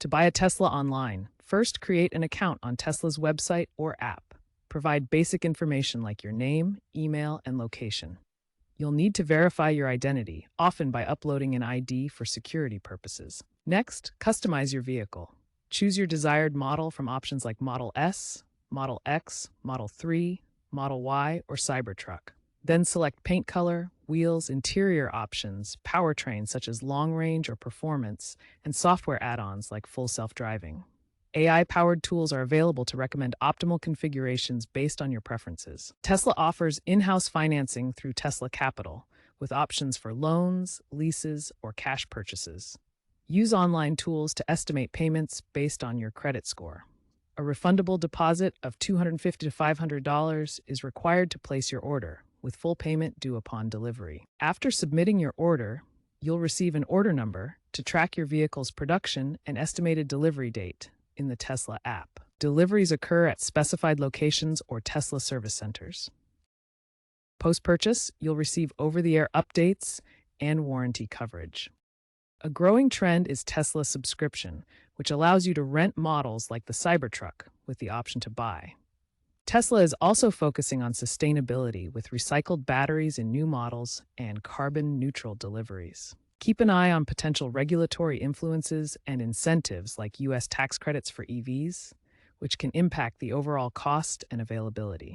To buy a Tesla online, first create an account on Tesla's website or app. Provide basic information like your name, email, and location. You'll need to verify your identity, often by uploading an ID for security purposes. Next, customize your vehicle. Choose your desired model from options like Model S, Model X, Model 3, Model Y, or Cybertruck. Then select paint color, wheels, interior options, powertrain such as long range or performance, and software add-ons like full self-driving. AI-powered tools are available to recommend optimal configurations based on your preferences. Tesla offers in-house financing through Tesla Capital, with options for loans, leases, or cash purchases. Use online tools to estimate payments based on your credit score. A refundable deposit of $250 to $500 is required to place your order, with full payment due upon delivery. After submitting your order, you'll receive an order number to track your vehicle's production and estimated delivery date in the Tesla app. Deliveries occur at specified locations or Tesla service centers. Post-purchase, you'll receive over-the-air updates and warranty coverage. A growing trend is Tesla subscription, which allows you to rent models like the Cybertruck with the option to buy. Tesla is also focusing on sustainability with recycled batteries in new models and carbon-neutral deliveries. Keep an eye on potential regulatory influences and incentives like U.S. tax credits for EVs, which can impact the overall cost and availability.